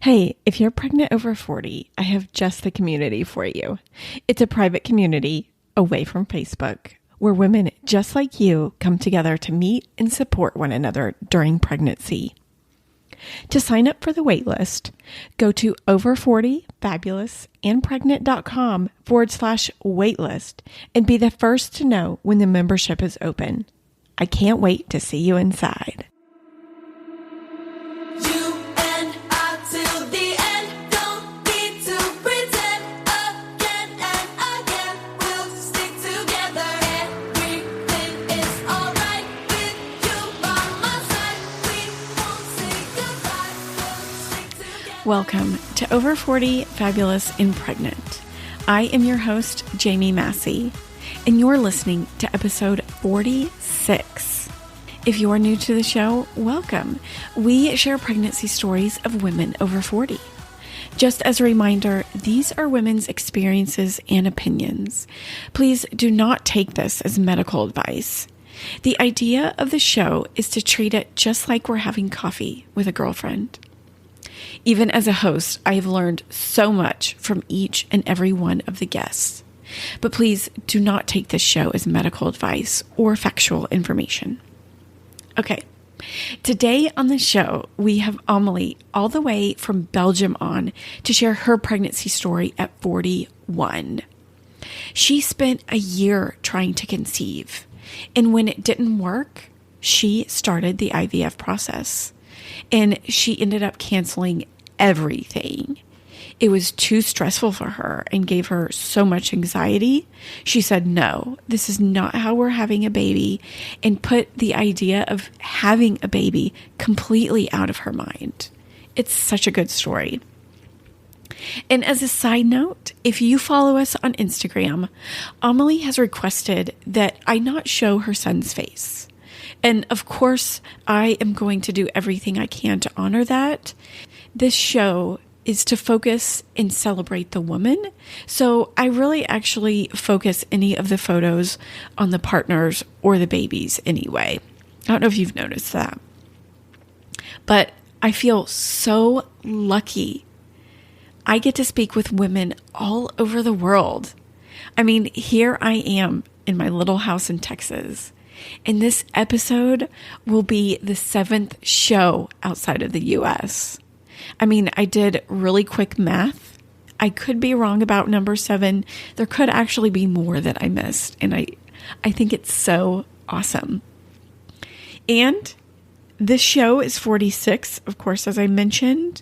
Hey, if you're pregnant over 40, I have just the community for you. It's a private community away from Facebook where women just like you come together to meet and support one another during pregnancy. To sign up for the waitlist, go to over40fabulousandpregnant.com/waitlist and be the first to know when the membership is open. I can't wait to see you inside. Welcome to Over 40 Fabulous and Pregnant. I am your host, Jamie Massey, and you're listening to episode 46. If you are new to the show, welcome. We share pregnancy stories of women over 40. Just as a reminder, these are women's experiences and opinions. Please do not take this as medical advice. The idea of the show is to treat it just like we're having coffee with a girlfriend. Even as a host, I have learned so much from each and every one of the guests. But please do not take this show as medical advice or factual information. Okay, today on the show, we have Amelie all the way from Belgium on to share her pregnancy story at 41. She spent a year trying to conceive, and when it didn't work, she started the IVF process. And she ended up canceling everything. It was too stressful for her and gave her so much anxiety. She said, no, this is not how we're having a baby, and put the idea of having a baby completely out of her mind. It's such a good story. And as a side note, if you follow us on Instagram, Amelie has requested that I not show her son's face. And of course, I am going to do everything I can to honor that. This show is to focus and celebrate the woman. So I really actually focus any of the photos on the partners or the babies anyway. I don't know if you've noticed that. But I feel so lucky. I get to speak with women all over the world. I mean, here I am in my little house in Texas. And this episode will be the 7th show outside of the US. I mean, I did really quick math. I could be wrong about number 7. There could actually be more that I missed. And I think it's so awesome. And this show is 46, of course, as I mentioned.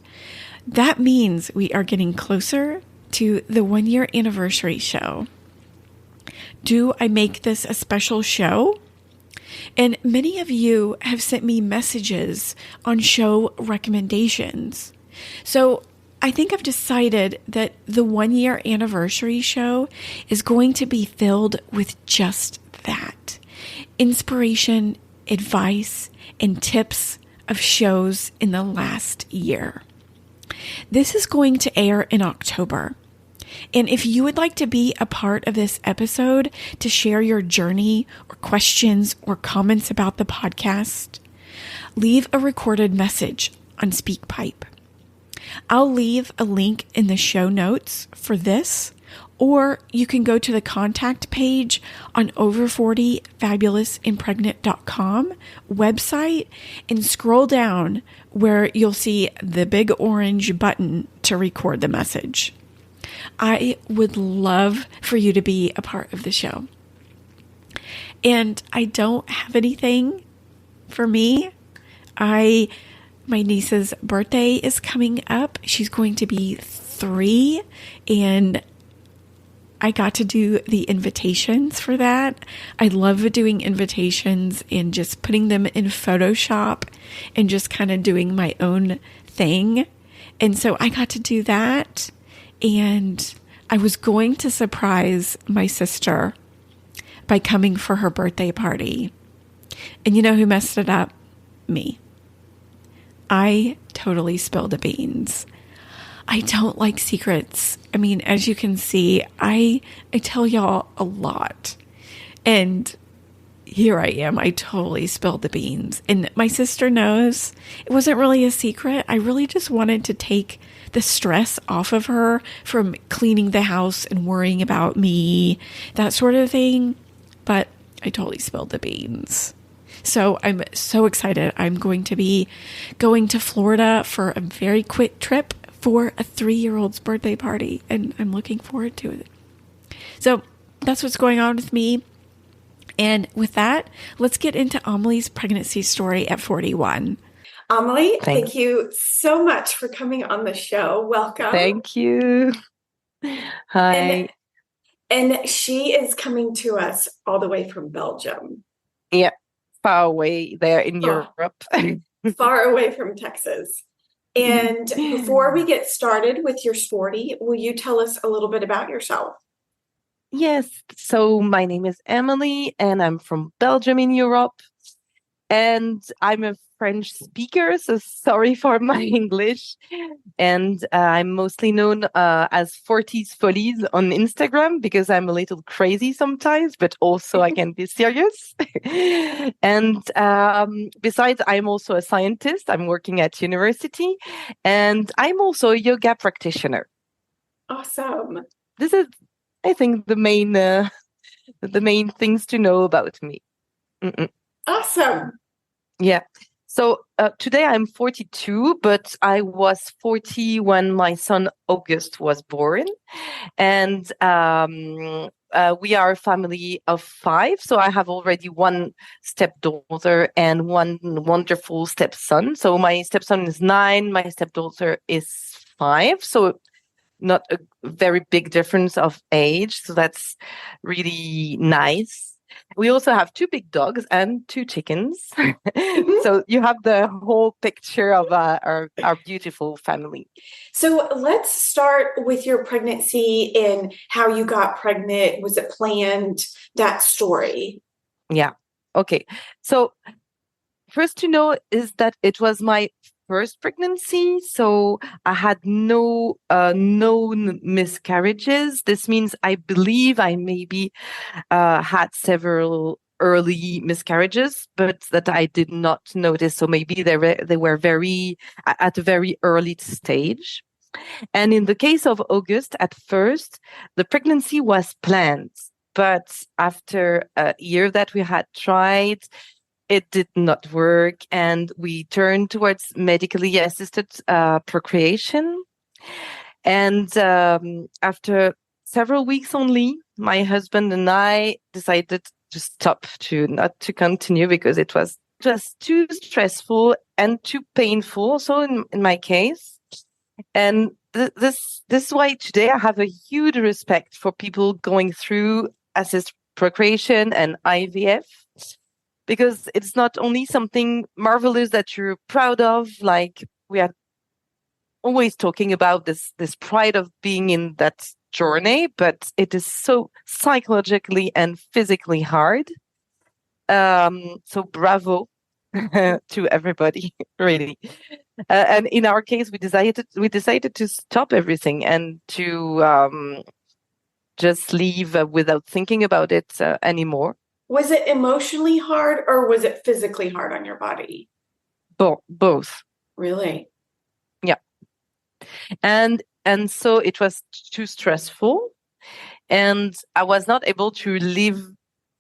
That means we are getting closer to the 1-year anniversary show. Do I make this a special show? And many of you have sent me messages on show recommendations. So I think I've decided that the 1-year anniversary show is going to be filled with just that. Inspiration, advice, and tips of shows in the last year. This is going to air in October. And if you would like to be a part of this episode to share your journey or questions or comments about the podcast, leave a recorded message on SpeakPipe. I'll leave a link in the show notes for this, or you can go to the contact page on over40fabulousandpregnant.com website and scroll down where you'll see the big orange button to record the message. I would love for you to be a part of the show. And I don't have anything for me. My niece's birthday is coming up. She's going to be 3, and I got to do the invitations for that. I love doing invitations and just putting them in Photoshop and just kind of doing my own thing. And so I got to do that. And I was going to surprise my sister by coming for her birthday party. And you know who messed it up? Me. I totally spilled the beans. I don't like secrets. I mean, as you can see, I tell y'all a lot. And here I am. I totally spilled the beans. And my sister knows it wasn't really a secret. I really just wanted to take the stress off of her from cleaning the house and worrying about me, that sort of thing. But I totally spilled the beans. So I'm so excited. I'm going to be going to Florida for a very quick trip for a 3-year-old's birthday party, and I'm looking forward to it. So that's what's going on with me. And with that, let's get into Amelie's pregnancy story at 41. Amelie, thank you so much for coming on the show. Welcome. Thank you. Hi. And she is coming to us all the way from Belgium. Yeah, far away there in Europe. Far away from Texas. And before we get started with your story, will you tell us a little bit about yourself? Yes. So my name is Amelie, and I'm from Belgium in Europe. And I'm a French speaker, so sorry for my English. And I'm mostly known as 40s Folies on Instagram because I'm a little crazy sometimes, but also I can be serious. And besides, I'm also a scientist. I'm working at university, and I'm also a yoga practitioner. Awesome. This is, I think, the main things to know about me. Awesome. Yeah. So today I'm 42, but I was 40 when my son August was born. And we are a family of 5. So I have already one stepdaughter and one wonderful stepson. So my stepson is 9, my stepdaughter is 5. So not a very big difference of age. So that's really nice. We also have 2 big dogs and 2 chickens. So you have the whole picture of our beautiful family. So let's start with your pregnancy and how you got pregnant. Was it planned? That story. Yeah. Okay. So first to know is that it was my first pregnancy. So I had no known miscarriages. This means I believe I maybe had several early miscarriages, but that I did not notice. So maybe they were very at a very early stage. And in the case of August, at first, the pregnancy was planned. But after a year that we had tried, it did not work. And we turned towards medically assisted procreation. And after several weeks only, my husband and I decided to stop, not to continue, because it was just too stressful and too painful. So in my case, and this is why today I have a huge respect for people going through assisted procreation and IVF, because it's not only something marvelous that you're proud of, like we are always talking about this pride of being in that journey, but it is so psychologically and physically hard. So bravo to everybody, really. And in our case, we decided to stop everything and to just leave without thinking about it anymore. Was it emotionally hard or was it physically hard on your body? Both. Really? Yeah. And so it was too stressful, and I was not able to live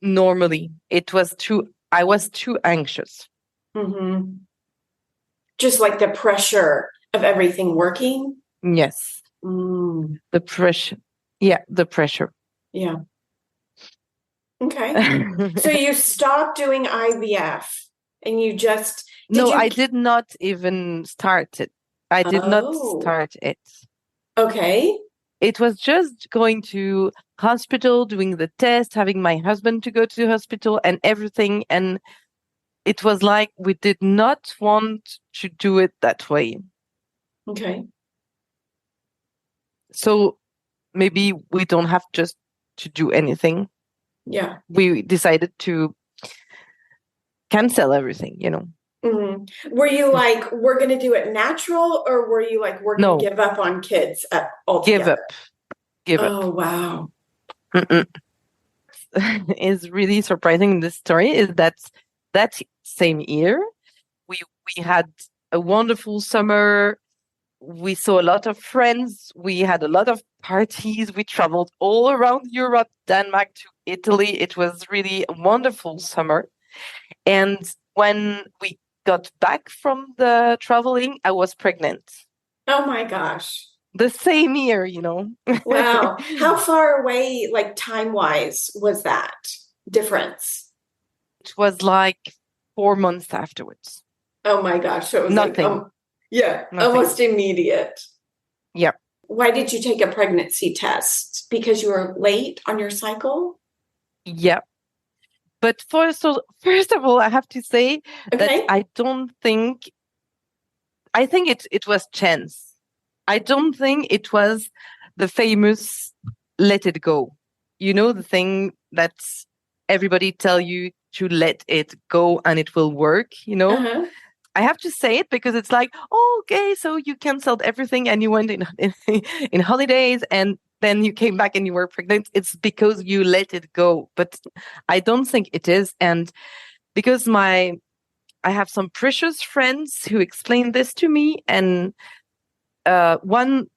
normally. I was too anxious. Mm-hmm. Just like the pressure of everything working? Yes. The pressure. Yeah, the pressure. Yeah. Okay. So you stopped doing IVF and you just... I did not even start it. I did not start it. Okay. It was just going to hospital, doing the test, having my husband to go to the hospital and everything. And it was like we did not want to do it that way. Okay. So maybe we don't have just to do anything. Yeah. We decided to cancel everything, Mm-hmm. Were you like, we're going to do it natural, or were you like, we're going to give up on kids altogether? Give up. Oh, wow. is really surprising in this story is that that same year we had a wonderful summer. We saw a lot of friends. We had a lot of parties. We traveled all around Europe, Denmark to Italy. It was really a wonderful summer. And when we got back from the traveling, I was pregnant. Oh my gosh. The same year, you know. Wow. How far away, like time-wise, was that difference? It was like 4 months afterwards. Oh my gosh. So it was Nothing. yeah, Nothing. almost immediate. Yeah. Why did you take a pregnancy test? Because you were late on your cycle? Yeah. But first of all, I have to say that I think it was chance. I don't think it was the famous let it go. You know, the thing that everybody tell you to let it go and it will work, you know? Uh-huh. I have to say it because it's like, oh, okay, so you canceled everything and you went in holidays and then you came back and you were pregnant. It's because you let it go. But I don't think it is. And because I have some precious friends who explained this to me, and one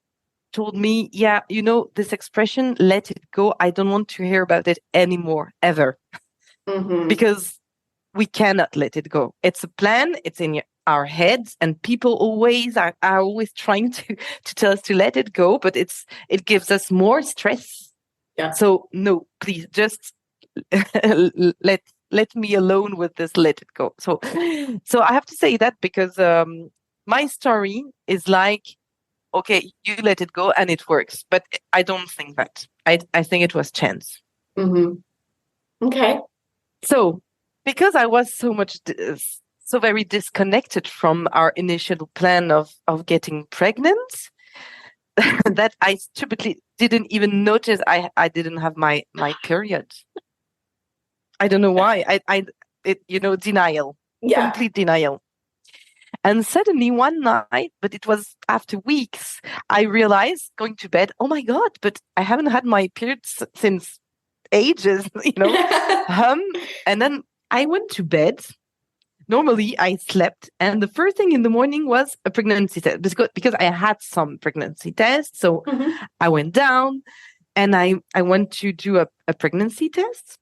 told me, yeah, you know, this expression, let it go, I don't want to hear about it anymore, ever. Mm-hmm. Because we cannot let it go. It's a plan, it's in our heads, and people always are always trying to tell us to let it go, but it gives us more stress. Yeah. So no, please just let me alone with this let it go. So I have to say that because my story is like, okay, you let it go and it works. But I don't think that. I think it was chance. Mm-hmm. Okay. So because I was so very disconnected from our initial plan of getting pregnant, that I stupidly didn't even notice I didn't have my period. I don't know why. Denial. Yeah. Complete denial. And suddenly one night, but it was after weeks, I realized going to bed, oh my God, but I haven't had my period since ages, you know. And then I went to bed. Normally I slept, and the first thing in the morning was a pregnancy test because I had some pregnancy tests. So I went down and I went to do a pregnancy test.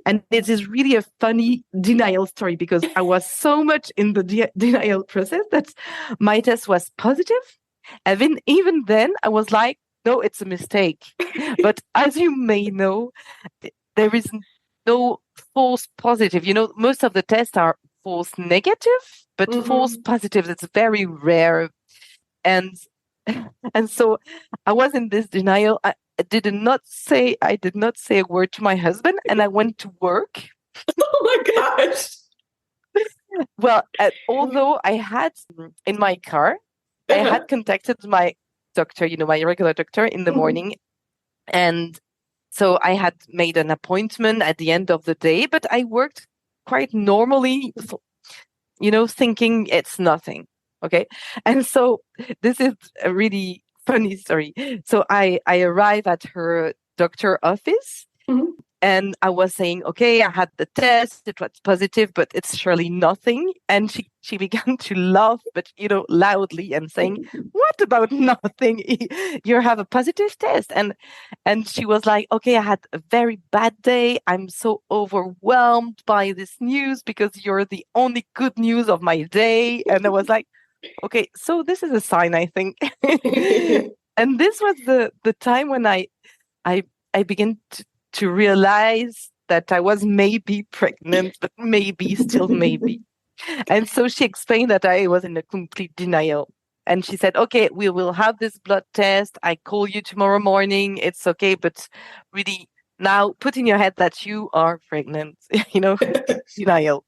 And it is really a funny denial story because I was so much in the denial process that my test was positive. And even then I was like, no, it's a mistake. But as you may know, there is no false positive. You know, most of the tests are false negative, but false positive, it's very rare. And so I was in this denial. I did not say a word to my husband, and I went to work. Oh my gosh. Well, although I had in my car, I had contacted my doctor, you know, my regular doctor in the morning. And so I had made an appointment at the end of the day, but I worked quite normally, you know, thinking it's nothing. Okay. And so this is a really funny story. So I arrive at her doctor office. And I was saying, okay, I had the test, it was positive, but it's surely nothing. And she began to laugh, but, you know, loudly and saying, what about nothing? You have a positive test. And she was like, okay, I had a very bad day. I'm so overwhelmed by this news because you're the only good news of my day. And I was like, okay, so this is a sign, I think. And this was the time when I began to realize that I was maybe pregnant, but maybe still maybe. And so she explained that I was in a complete denial. And she said, okay, we will have this blood test. I call you tomorrow morning. It's okay. But really now put in your head that you are pregnant, you know, denial.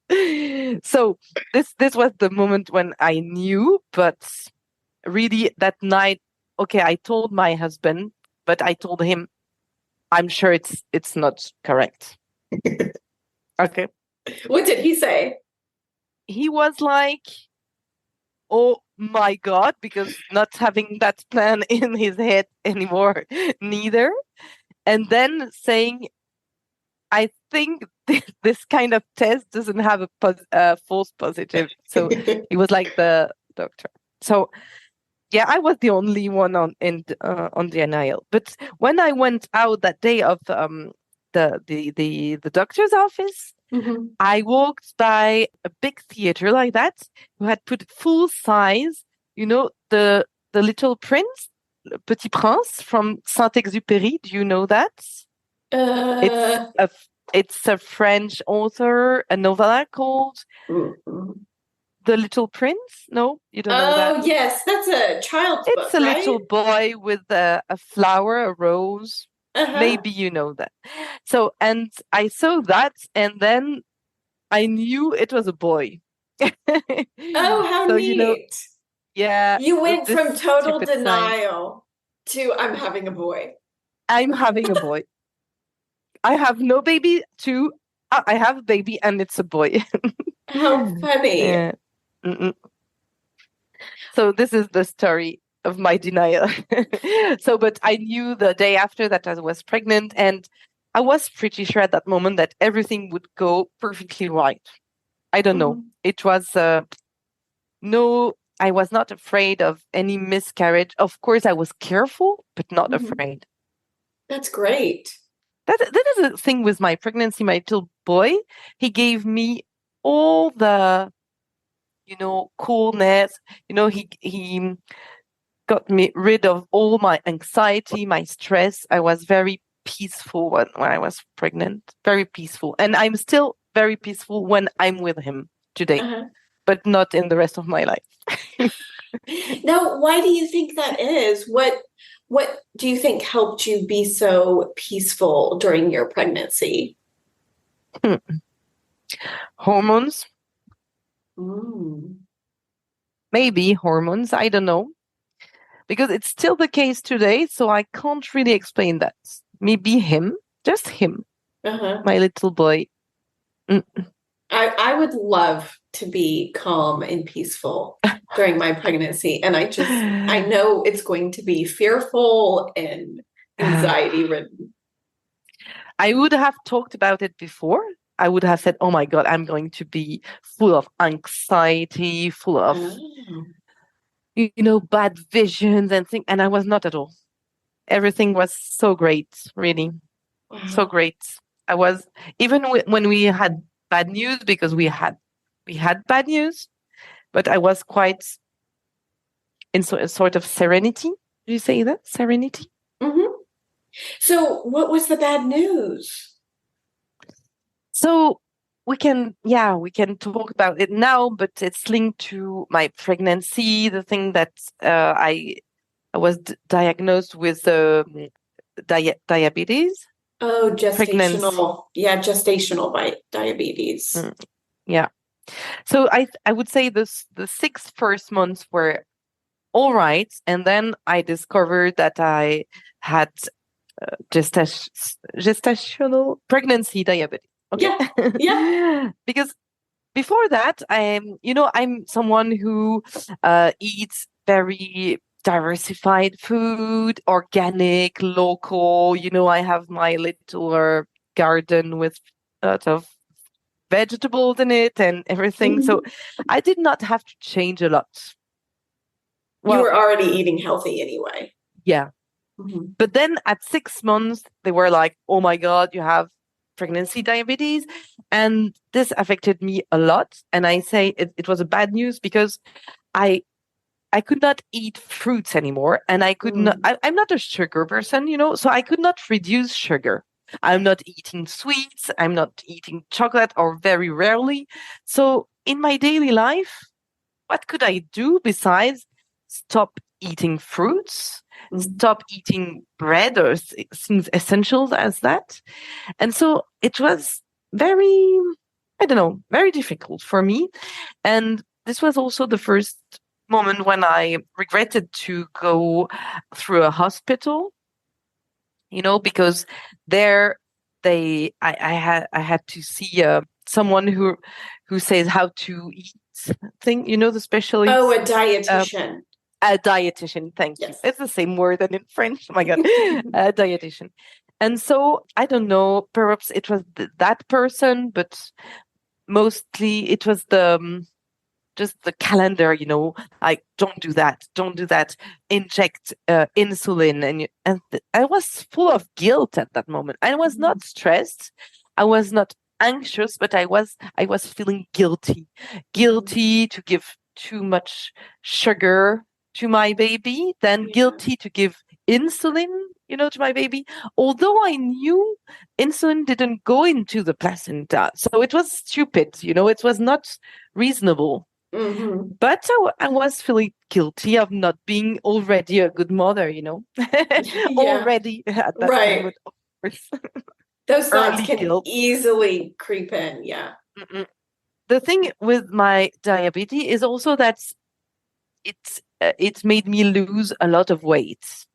So this was the moment when I knew, but really that night, okay, I told my husband, but I told him, I'm sure it's not correct. Okay. What did he say? He was like, oh my God, because not having that plan in his head anymore, neither. And then saying, I think this kind of test doesn't have a false positive. So he was like the doctor. So yeah, I was the only one on the NIL. But when I went out that day of the doctor's office, I walked by a big theater like that who had put full size, the Little Prince, Le Petit Prince from Saint-Exupéry. Do you know that? It's a it's a French author, a novella called The Little Prince. No, you don't know that. Oh, yes, that's a child's book, It's a right? little boy with a flower, a rose. Uh-huh. Maybe you know that. So, and I saw that, and then I knew it was a boy. Oh, how So, neat. yeah. You went this from total stupid sign. denial to I'm having a boy. I'm having a boy. I have no baby too. I have a baby and it's a boy. How funny. Yeah. So this is the story of my denial. But I knew the day after that I was pregnant, and I was pretty sure at that moment that everything would go perfectly right. I don't know. It was no, I was not afraid of any miscarriage. Of course, I was careful, but not afraid. That's great. That is the thing with my pregnancy. My little boy, he gave me all the, coolness. He got me rid of all my anxiety, my stress. I was very peaceful when I was pregnant, very peaceful. And I'm still very peaceful when I'm with him today, but not in the rest of my life. Now, why do you think that is? What do you think helped you be so peaceful during your pregnancy? Hormones. Mm. Maybe hormones. I don't know. Because it's still the case today, so I can't really explain that. Maybe him, just him, my little boy. I would love to be calm and peaceful during my pregnancy. And I know it's going to be fearful and anxiety ridden. I would have talked about it before. I would have said, oh my God, I'm going to be full of anxiety, full of, bad visions and things. And I was not at all. Everything was so great, really. So great. I was, even when we had bad news, because we had bad news, but I was quite in a sort of serenity. Do you say that? Serenity? So what was the bad news? So we can talk about it now, but it's linked to my pregnancy, the thing that I was diagnosed with diabetes. Oh, gestational. Yeah, gestational diabetes. Yeah. So I would say the 6 first months were all right. And then I discovered that I had gestational pregnancy diabetes. Okay. Yeah. Because before that, I'm someone who eats very diversified food, organic, local. I have my little garden with a lot of vegetables in it and everything. So I did not have to change a lot. Well, you were already eating healthy anyway. Yeah. But then at 6 months, they were like, oh my God, you have pregnancy diabetes. And this affected me a lot. And I say it was a bad news because I could not eat fruits anymore. And I could not, I'm not a sugar person, so I could not reduce sugar. I'm not eating sweets. I'm not eating chocolate, or very rarely. So in my daily life, what could I do besides stop eating fruits, stop eating bread or things essential as that? And so it was very, very difficult for me. And this was also the first moment when I regretted to go through a hospital, because there I had to see someone who says how to eat thing, the specialist. Oh, a dietitian. A dietitian, thank you. It's the same word than in French. Oh my God, a dietitian. And so I don't know, perhaps it was that person, but mostly it was just the calendar, like don't do that, inject insulin, I was full of guilt at that moment. I was not stressed, I was not anxious, but I was feeling guilty to give too much sugar to my baby, then guilty to give insulin, to my baby, although I knew insulin didn't go into the placenta. So it was stupid, it was not reasonable. Mm-hmm. But I was feeling guilty of not being already a good mother, already at that moment, of course. Those thoughts can guilt. easily creep in. Yeah. Mm-mm. The thing with my diabetes is also that it made me lose a lot of weight.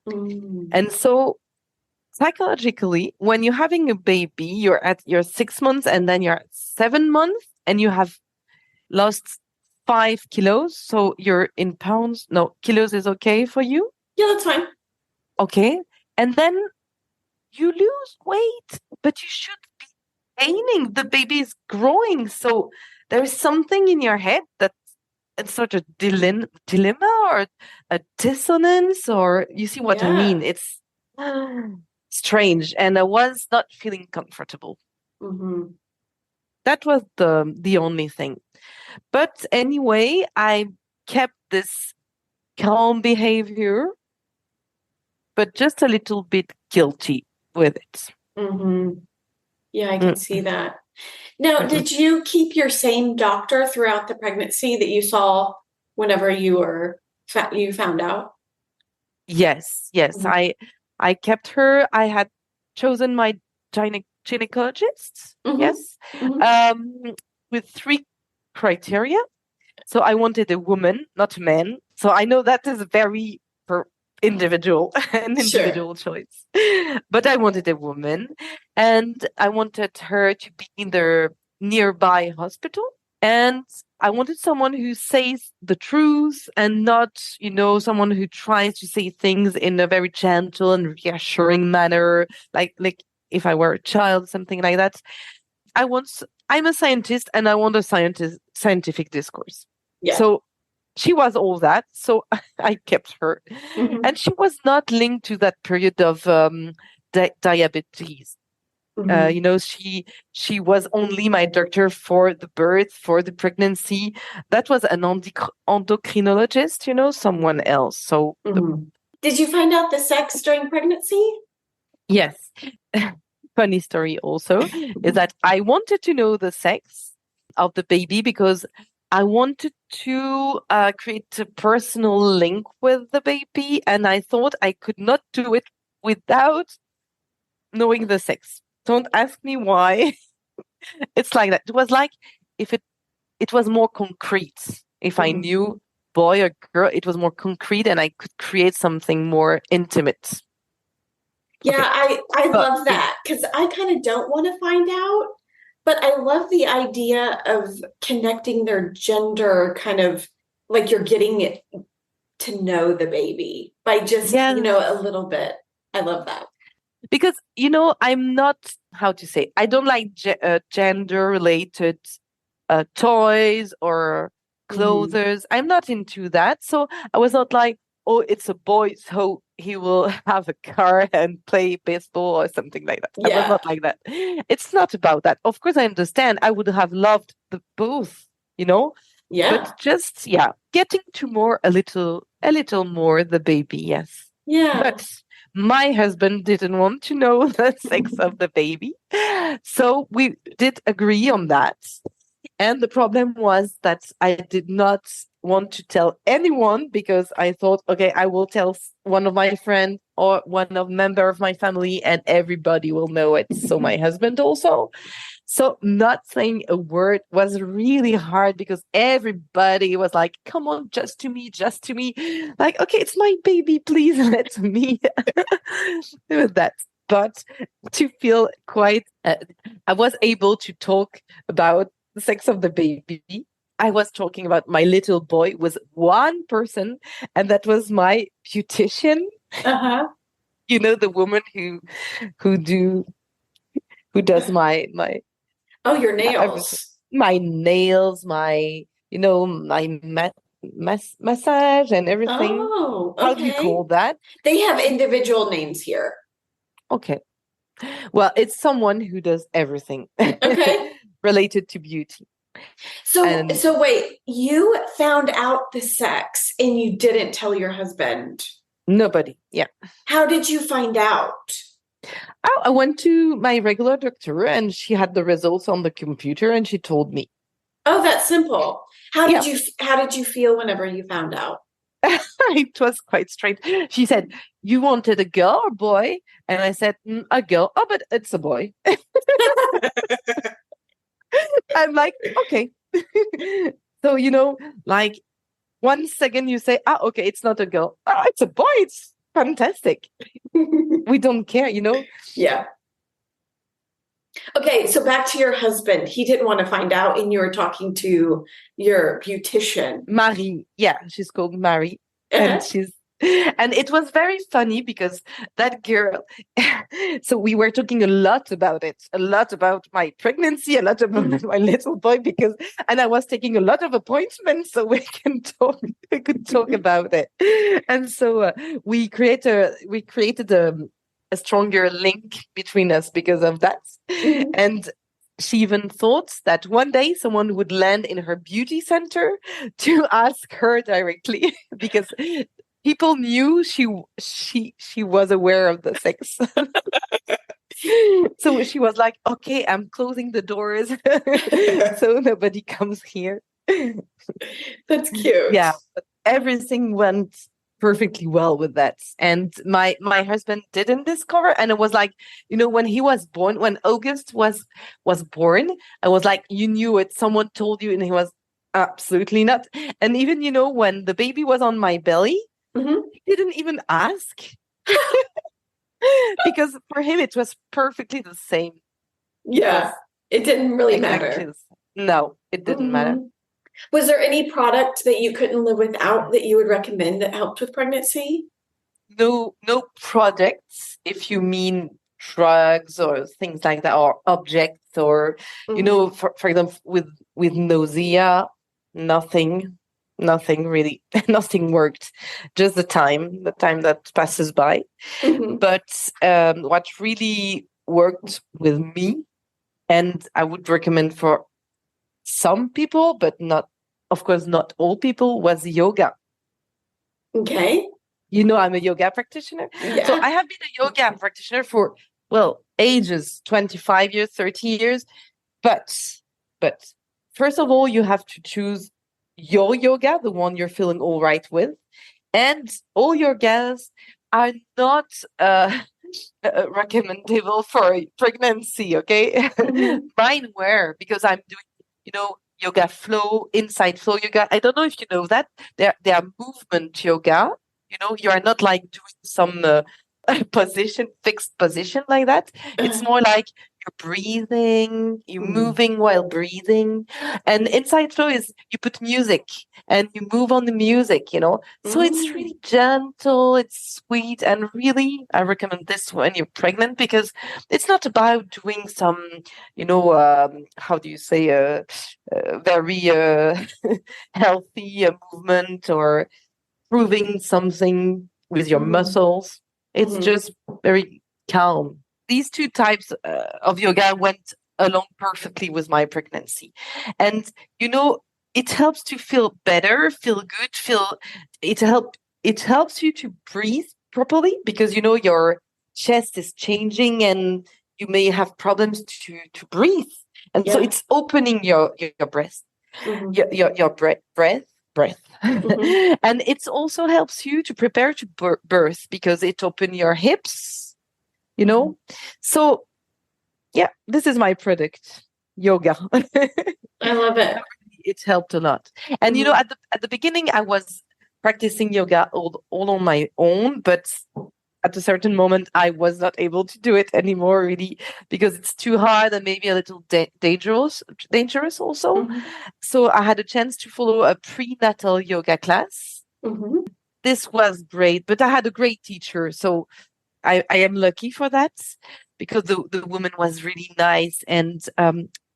And so psychologically, when you're having a baby, you're at your 6 months and then you're at 7 months and you have lost 5 kilos. So you're in pounds. No, kilos is okay for you? Yeah, that's fine. Okay. And then you lose weight, but you should be gaining. The baby is growing. So there is something in your head that it's sort of dilemma or a dissonance, or you see what I mean? It's strange. And I was not feeling comfortable. Mm-hmm. That was the only thing. But anyway, I kept this calm behavior, but just a little bit guilty with it. Mm-hmm. Yeah, I can see that. Now, did you keep your same doctor throughout the pregnancy that you saw whenever you found out? Yes. Mm-hmm. I kept her. I had chosen my gynecologist. Mm-hmm. Yes. Mm-hmm. With 3 criteria. So I wanted a woman, not a man. So I know that is very individual, an individual choice. But I wanted a woman, and I wanted her to be in the nearby hospital. And I wanted someone who says the truth and not, someone who tries to say things in a very gentle and reassuring manner, like if I were a child, something like that. I'm a scientist and I want a scientific discourse. Yeah. So she was all that. So I kept her. Mm-hmm. And she was not linked to that period of diabetes. Mm-hmm. She was only my doctor for the birth, for the pregnancy. That was an endocrinologist, someone else. So mm-hmm. Did you find out the sex during pregnancy? Yes. Funny story also is that I wanted to know the sex of the baby because I wanted to create a personal link with the baby, and I thought I could not do it without knowing the sex. Don't ask me why. It's like that. It was like if it was more concrete. If I knew boy or girl, it was more concrete and I could create something more intimate. Yeah, okay. I love that because I kind of don't want to find out, but I love the idea of connecting their gender, kind of like you're getting it to know the baby by just, a little bit. I love that. Because, I'm not, how to say, I don't like gender-related toys or clothes. Mm-hmm. I'm not into that. So I was not like, oh, it's a boy, so he will have a car and play baseball or something like that. Yeah. I was not like that. It's not about that. Of course, I understand. I would have loved both, Yeah. But just, getting to a little more the baby, yes. Yeah. But my husband didn't want to know the sex of the baby. So we did agree on that. And the problem was that I did not want to tell anyone because I thought, okay, I will tell one of my friends or one of member of my family and everybody will know it. So my husband also. So not saying a word was really hard because everybody was like, come on, just to me. Like, okay, it's my baby, please let me do that. But to feel quite, I was able to talk about the sex of the baby. I was talking about my little boy with one person, and that was my beautician. Uh-huh. You know, the woman who do who does my Oh, your everything, nails. my nails, my my massage and everything. Oh, How do you okay. call that? They have individual names here. Okay. Well, it's someone who does everything Okay. related to beauty. So And so wait, you found out the sex and you didn't tell your husband. nobody. Yeah. How did you find out? I went to my regular doctor and she had the results on the computer and she told me. Oh, that's simple. How Yeah. did you feel whenever you found out? It was quite strange. She said, "You wanted a girl or boy?" And I said, "A girl." "Oh, but it's a boy." I'm like, okay. So, like 1 second you say, okay, it's not a girl. Oh, it's a boy. It's fantastic. We don't care, Yeah. Okay, so back to your husband. He didn't want to find out, and you were talking to your beautician. Marie. Yeah, she's called Marie. Uh-huh. And it was very funny because that girl, so we were talking a lot about it, a lot about my pregnancy, a lot about my little boy, and I was taking a lot of appointments so we could talk about it. And so we created a stronger link between us because of that. And she even thought that one day someone would land in her beauty center to ask her directly because people knew she was aware of the sex. So she was like, okay, I'm closing the doors so nobody comes here. That's cute. Yeah, but everything went perfectly well with that. And my husband didn't discover, and it was like, when he was born, when August was born, I was like, you knew it, someone told you, and he was absolutely not. And even when the baby was on my belly, he didn't even ask. Because for him it was perfectly the same. Yeah, it didn't really Exactly matter. No, it didn't matter. Was there any product that you couldn't live without that you would recommend that helped with pregnancy? No products, if you mean drugs or things like that, or objects, or for example, with nausea, nothing really. Nothing worked, just the time that passes by. But what really worked with me, and I would recommend for some people, but not, of course, not all people, was yoga. Okay. I'm a yoga practitioner. Yeah. So I have been a yoga practitioner for, ages, 25 years, 30 years. But first of all, you have to choose your yoga, the one you're feeling all right with. And all yogas are not recommendable for pregnancy, okay? Mine were, because I'm doing, yoga flow, inside flow yoga. I don't know if you know that. They are movement yoga. You are not like doing some fixed position like that. It's more like you're breathing, you're moving while breathing. And inside flow is you put music and you move on the music, So it's really gentle, it's sweet, and really I recommend this when you're pregnant, because it's not about doing some, how do you say, very healthy movement or proving something with your muscles. It's just very calm. These two types of yoga went along perfectly with my pregnancy. And, it helps to feel better, feel good, it helps you to breathe properly, because, your chest is changing and you may have problems to breathe. And so it's opening your breath, your breath. And it also helps you to prepare to birth, because it opens your hips, So yeah, this is my product, yoga. I love it. It helped a lot. And at the beginning I was practicing yoga all on my own, but at a certain moment I was not able to do it anymore, really, because it's too hard and maybe a little dangerous also. So I had a chance to follow a prenatal yoga class. This was great, but I had a great teacher, so I am lucky for that because the woman was really nice. And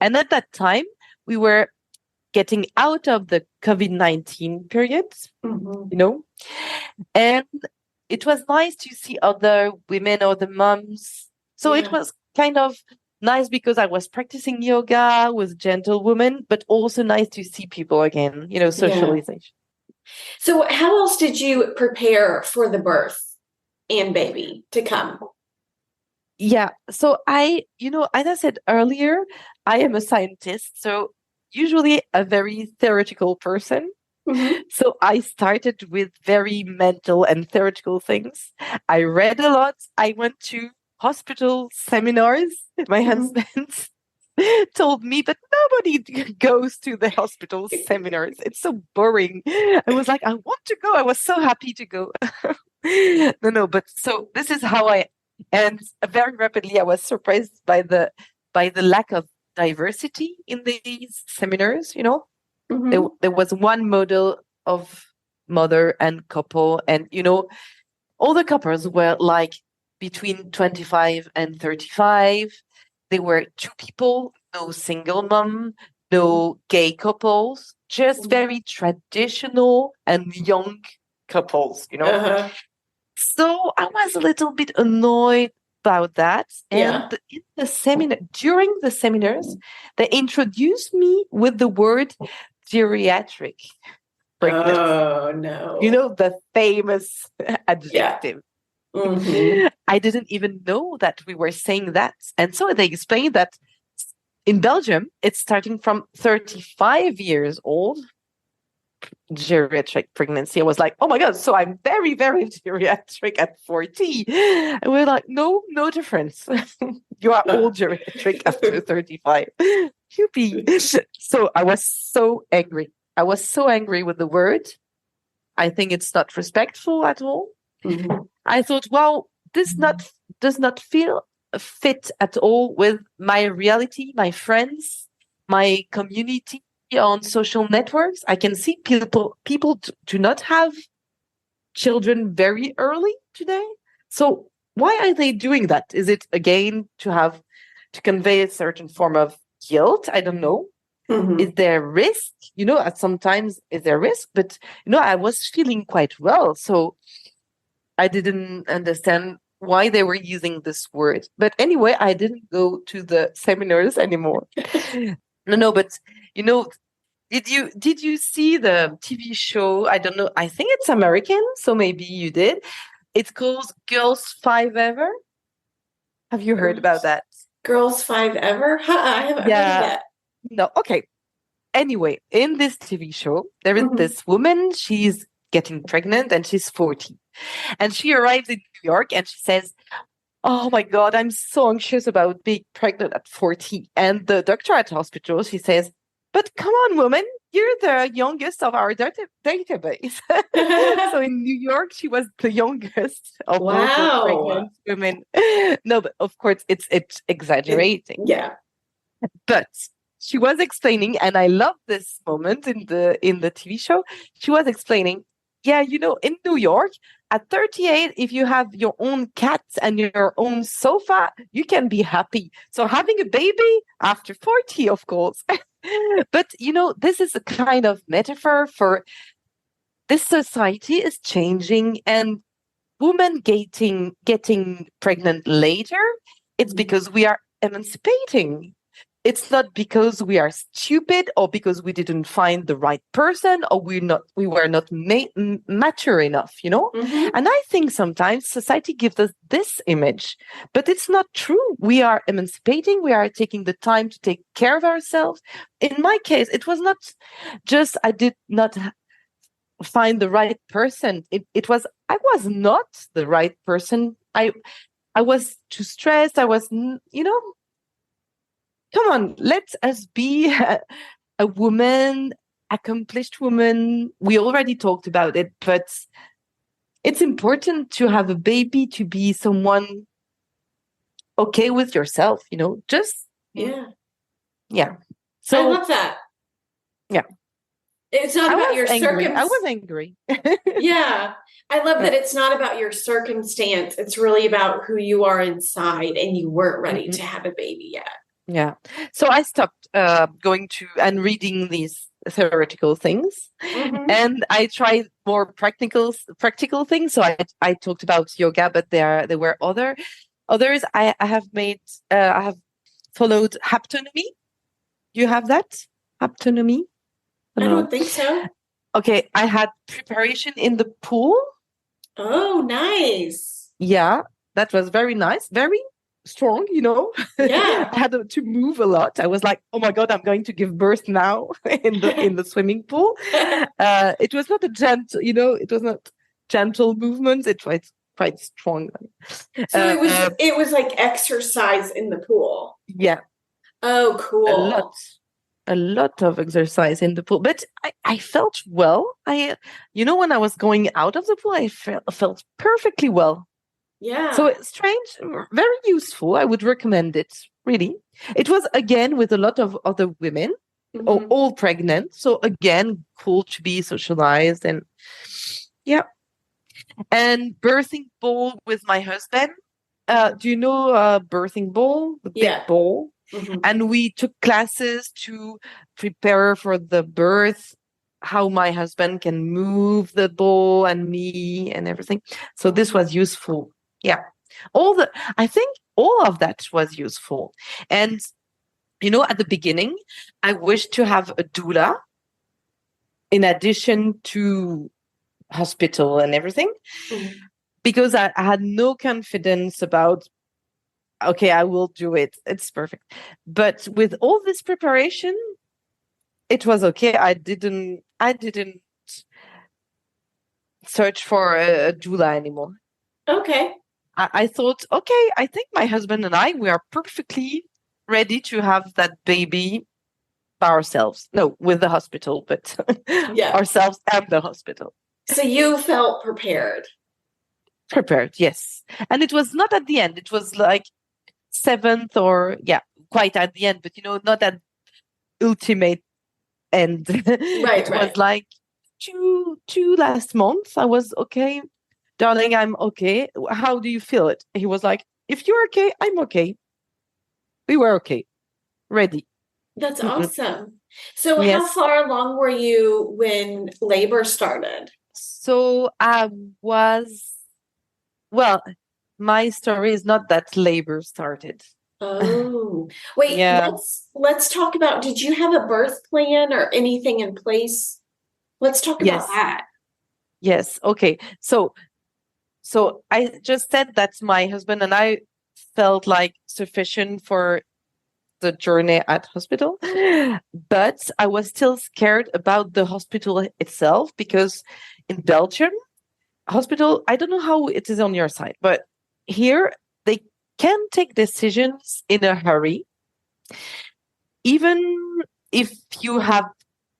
at that time, we were getting out of the COVID-19 period, Mhm. you know, and it was nice to see other women or the moms. So it Yeah. was kind of nice because I was practicing yoga with gentle women, but also nice to see people again, Yeah. socialization. So how else did you prepare for the birth and baby to come? Yeah. So as I said earlier, I am a scientist. So usually a very theoretical person. Mhm. So I started with very mental and theoretical things. I read a lot. I went to hospital seminars. My Mhm. husband told me, but nobody goes to the hospital seminars. It's so boring. I was like, I want to go. I was so happy to go. No, but so this is how and very rapidly I was surprised by the lack of diversity in these seminars, there, Mhm. there was one model of mother and couple, and all the couples were like between 25 and 35. There were two people, no single mom, no gay couples, just very traditional and young couples. Uh-huh. So I was a little bit annoyed about that. And Yeah. in the seminar, during the seminars, they introduced me with the word geriatric pregnancy. Oh no. The famous Yeah. adjective. Hmm. I didn't even know that we were saying that. And so they explained that in Belgium, it's starting from 35 years old, geriatric pregnancy. I was like, oh my God, so I'm very, very geriatric at 40. And we're like, no, no difference. You are all geriatric after 35. Yuppie. So I was so angry. I was so angry with the word. I think it's not respectful at all. Mhm. I thought, well, this not does not feel fit at all with my reality, my friends, my community on social networks. I can see people do not have children very early today. So why are they doing that? Is it again to convey a certain form of guilt? I don't know. Is Mhm. there risk? Sometimes is there risk, but I was feeling quite well. So I didn't understand why they were using this word. But anyway, I didn't go to the seminars anymore. No, but you know, did you see the TV show? I don't know. I think it's American, so maybe you did. It's called Girls Five Ever. Have you heard about Girls, that? Girls Five Ever? Huh, I haven't heard of Yeah. that. No. Okay. Anyway, in this TV show, there is Mhm. this woman. She's getting pregnant and she's 40. And she arrives in New York and she says, oh my God, I'm so anxious about being pregnant at 40. And the doctor at the hospital, she says, but come on, woman, you're the youngest of our database. So in New York, she was the youngest of all the Wow. pregnant women. No, but of course, it's It, exaggerating. yeah. But she was explaining, and I love this moment in the TV show. She was explaining, yeah, in New York, at 38, if you have your own cat and your own sofa, you can be happy. So having a baby after 40, of course. But this is a kind of metaphor for this society is changing and women getting pregnant later. It's Mhm. because we are emancipating. It's not because we are stupid or because we didn't find the right person or we were not mature enough. Mhm. And I think sometimes society gives us this image, but it's not true. We are emancipating. We are taking the time to take care of ourselves. In my case, it was not just I did not find the right person. It was I was not the right person. I was too stressed. I was, come on, let us be a woman, accomplished woman. We already talked about it, but it's important to have a baby to be someone okay with yourself. Just Yeah. yeah. I So love that. yeah. It's not about your circumstance. I was angry. Yeah. I love that it's not about your circumstance. It's really about who you are inside, and you weren't ready to have a baby yet. Yeah. So I stopped going to and reading these theoretical things, and I tried more practical things. So I talked about yoga, but there were others. I have followed haptonomy. You have that haptonomy? I don't think so. Okay, I had preparation in the pool. Oh, nice. Yeah, that was very nice. Very strong, Yeah. I had to move a lot. I was like, oh my God, I'm going to give birth now in the swimming pool. It was not it was not gentle movements. It was quite strong. So it was like exercise in the pool. Yeah. Oh, cool. A lot of exercise in the pool, but I felt well. When I was going out of the pool, I felt perfectly well. Yeah. So it's strange, very useful. I would recommend it, really. It was, again, with a lot of other women, all pregnant. So, again, cool to be socialized. And, yeah. And birthing ball with my husband. Do you know birthing ball? The big ball? And we took classes to prepare for the birth, how my husband can move the ball and me and everything. So this was useful. Yeah. I think all of that was useful. And, at the beginning, I wished to have a doula in addition to hospital and everything, because I had no confidence about, okay, I will do it. It's perfect. But with all this preparation, it was okay. I didn't search for a doula anymore. Okay. I thought, okay, I think my husband and we are perfectly ready to have that baby by ourselves. No, with the hospital, but ourselves and the hospital. So you felt prepared. Prepared, yes. And it was not at the end. It was like 7th or, quite at the end, but, not at ultimate end. Right, it was like two last month. I was okay. Darling, I'm okay. How do you feel it? He was like, if you're okay, I'm okay. We were okay. Ready. That's awesome. So how far along were you when labor started? So my story is not that labor started. Oh, wait, let's talk about, did you have a birth plan or anything in place? Let's talk about that. Yes. Okay. So I just said that my husband and I felt like sufficient for the journey at hospital, but I was still scared about the hospital itself, because in Belgium, hospital, I don't know how it is on your side, but here they can take decisions in a hurry. Even if you have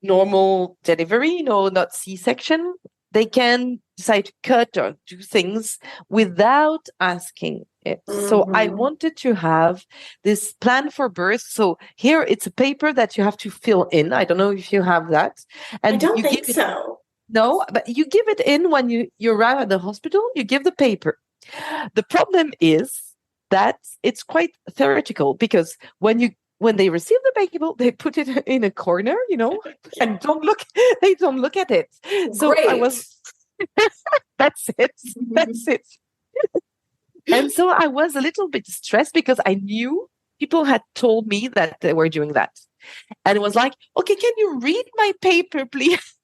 normal delivery, not C-section, they can decide to cut or do things without asking it. So I wanted to have this plan for birth. So here it's a paper that you have to fill in. I don't know if you have that. And I don't think so. No, but you give it in when you arrive at the hospital, you give the paper. The problem is that it's quite theoretical, because when they receive the paper, they put it in a corner, and they don't look at it. So Great. I was, that's it. That's it. And so I was a little bit stressed, because I knew people had told me that they were doing that. And it was like, okay, can you read my paper, please?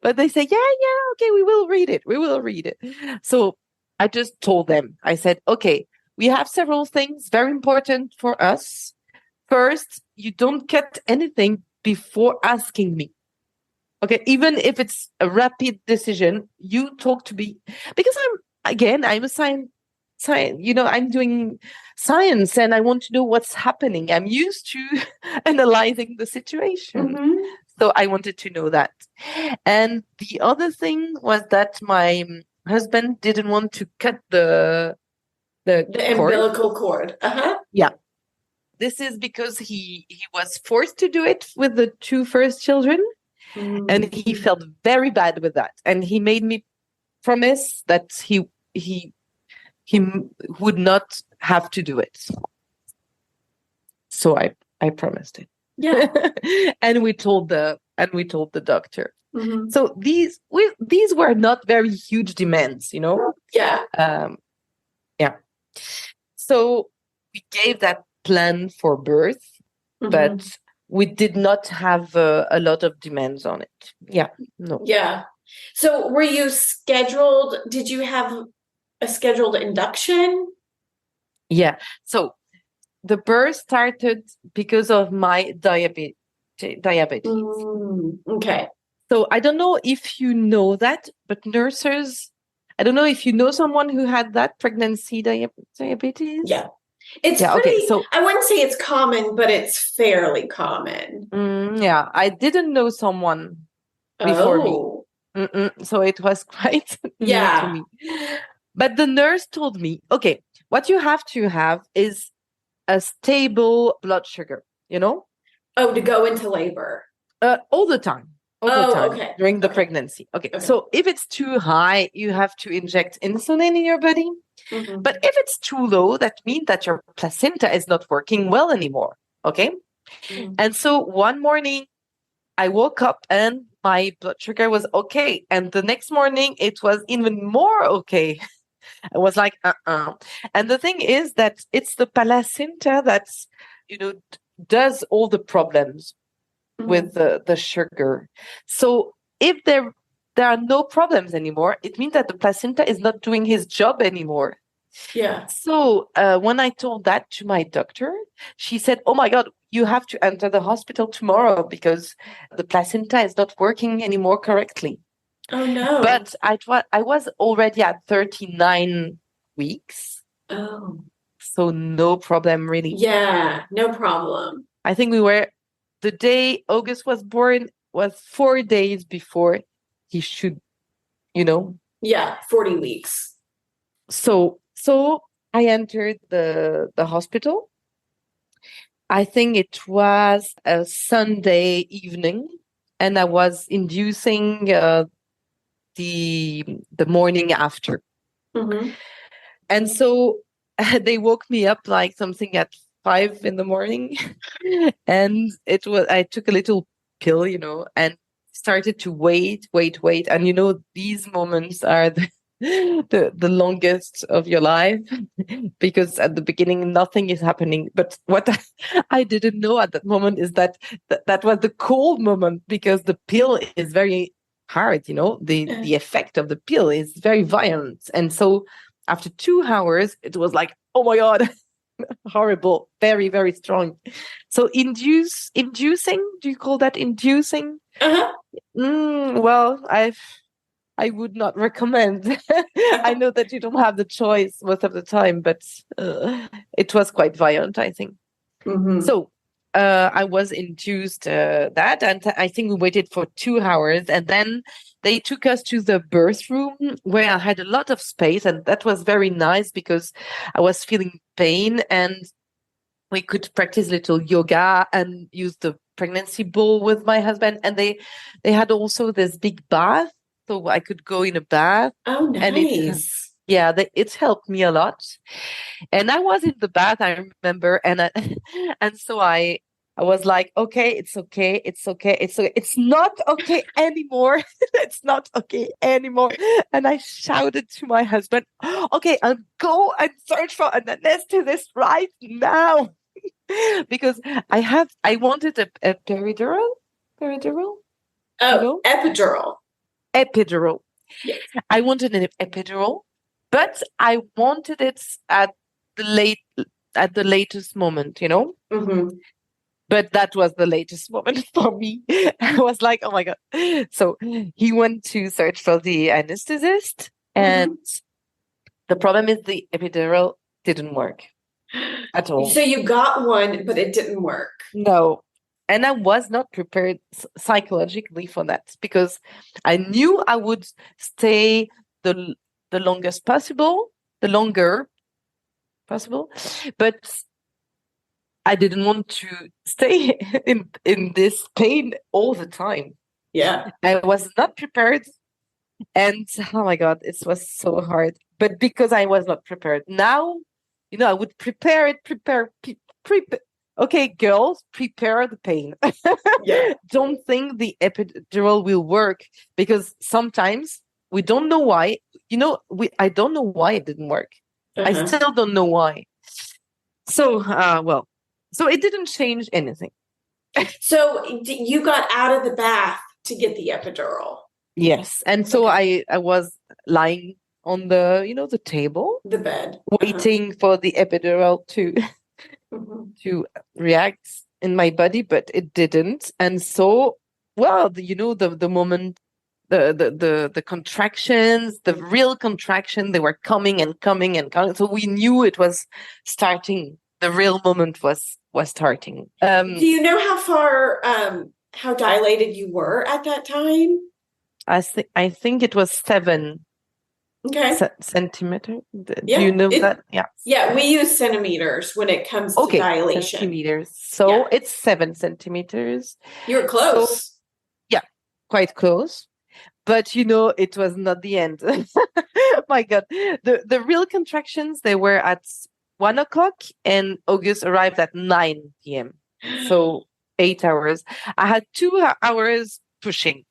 But they say, okay, we will read it. So I just told them, I said, okay, we have several things very important for us. First, you don't cut anything before asking me. Okay, even if it's a rapid decision, you talk to me, because I'm a science, I'm doing science, and I want to know what's happening. I'm used to analyzing the situation. So I wanted to know that. And the other thing was that my husband didn't want to cut the umbilical cord. Yeah. This is because he was forced to do it with the 2 first children. And he felt very bad with that. And he made me promise that he would not have to do it. So I promised it. Yeah. And we told the doctor. So these were not very huge demands, you know? Yeah. Yeah. So we gave that plan for birth, but we did not have a lot of demands on it. Yeah. No. Yeah. So were you scheduled? Did you have a scheduled induction? Yeah. So the birth started because of my diabetes. Okay. So I don't know if you know that, but nurses, I don't know if you know someone who had that pregnancy diabetes. Yeah. It's pretty, okay, so I wouldn't say it's common, but it's fairly common. Yeah, I didn't know someone before me. So it was quite new to me. But the nurse told me, okay, what you have to have is a stable blood sugar, you know? Oh, to go into labor. All the time. Okay. During the pregnancy. Okay. So if it's too high, you have to inject insulin in your body. But if it's too low, that means that your placenta is not working well anymore. Okay. And so one morning I woke up and my blood sugar was okay. And the next morning it was even more okay. I was like, And the thing is that it's the placenta that's, does all the problems with the sugar. So if there are no problems anymore, it means that the placenta is not doing his job anymore. Yeah. So when I told that to my doctor, she said, oh my God, you have to enter the hospital tomorrow because the placenta is not working anymore correctly. Oh no. But I was already at 39 weeks. Oh. So no problem really. Yeah, no problem. I think the day August was born was 4 days before he should, Yeah, 40 weeks. So I entered the hospital. I think it was a Sunday evening, and I was inducing the morning after. And so they woke me up like something at 5 in the morning, and I took a little pill, and started to wait. And these moments are the longest of your life because at the beginning nothing is happening. But what I didn't know at that moment is that was the cold moment, because the pill is very hard, the effect of the pill is very violent. And so after 2 hours, it was like, oh my God, horrible, very, very strong. So inducing, do you call that inducing? Well, I would not recommend. I know that you don't have the choice most of the time, but it was quite violent, I think. So I was induced that, and I think we waited for 2 hours, and then they took us to the birth room where I had a lot of space, and that was very nice because I was feeling pain, and we could practice little yoga and use the pregnancy bowl with my husband. And they had also this big bath, so I could go in a bath. Oh, nice. And it helped me a lot. And I was in the bath, I remember, and so I was like, okay, it's okay. It's not okay anymore. It's not okay anymore. And I shouted to my husband, okay, I'll go and search for an anesthetist right now. Because I wanted a peridural. Oh, epidural. Epidural. Yes. I wanted an epidural, but I wanted it at the latest moment, But that was the latest moment for me. I was like, oh my God. So he went to search for the anesthetist, and the problem is the epidural didn't work at all. So you got one, but it didn't work. No. And I was not prepared psychologically for that, because I knew I would stay the longer possible, but I didn't want to stay in this pain all the time. Yeah. I was not prepared. And oh my God, it was so hard. But because I was not prepared, now, I would prepare. Okay, girls, prepare the pain. Yeah. Don't think the epidural will work because sometimes we don't know why. I don't know why it didn't work. I still don't know why. So, so it didn't change anything. So you got out of the bath to get the epidural. Yes. And so I was lying on the table, the bed, waiting for the epidural to to react in my body, but it didn't. And so, well, the moment, the contractions, the real contraction, they were coming and coming and coming. So we knew it was starting. The real moment was starting. Do you know how dilated you were at that time? I think it was 7 centimeter. Do you know that? Yeah. Yeah, we use centimeters when it comes to dilation. Centimeters. So it's 7 centimeters. You're close. So, yeah, quite close. But it was not the end. My God. The real contractions, they were at 1:00 and August arrived at 9 p.m. So 8 hours. I had 2 hours pushing.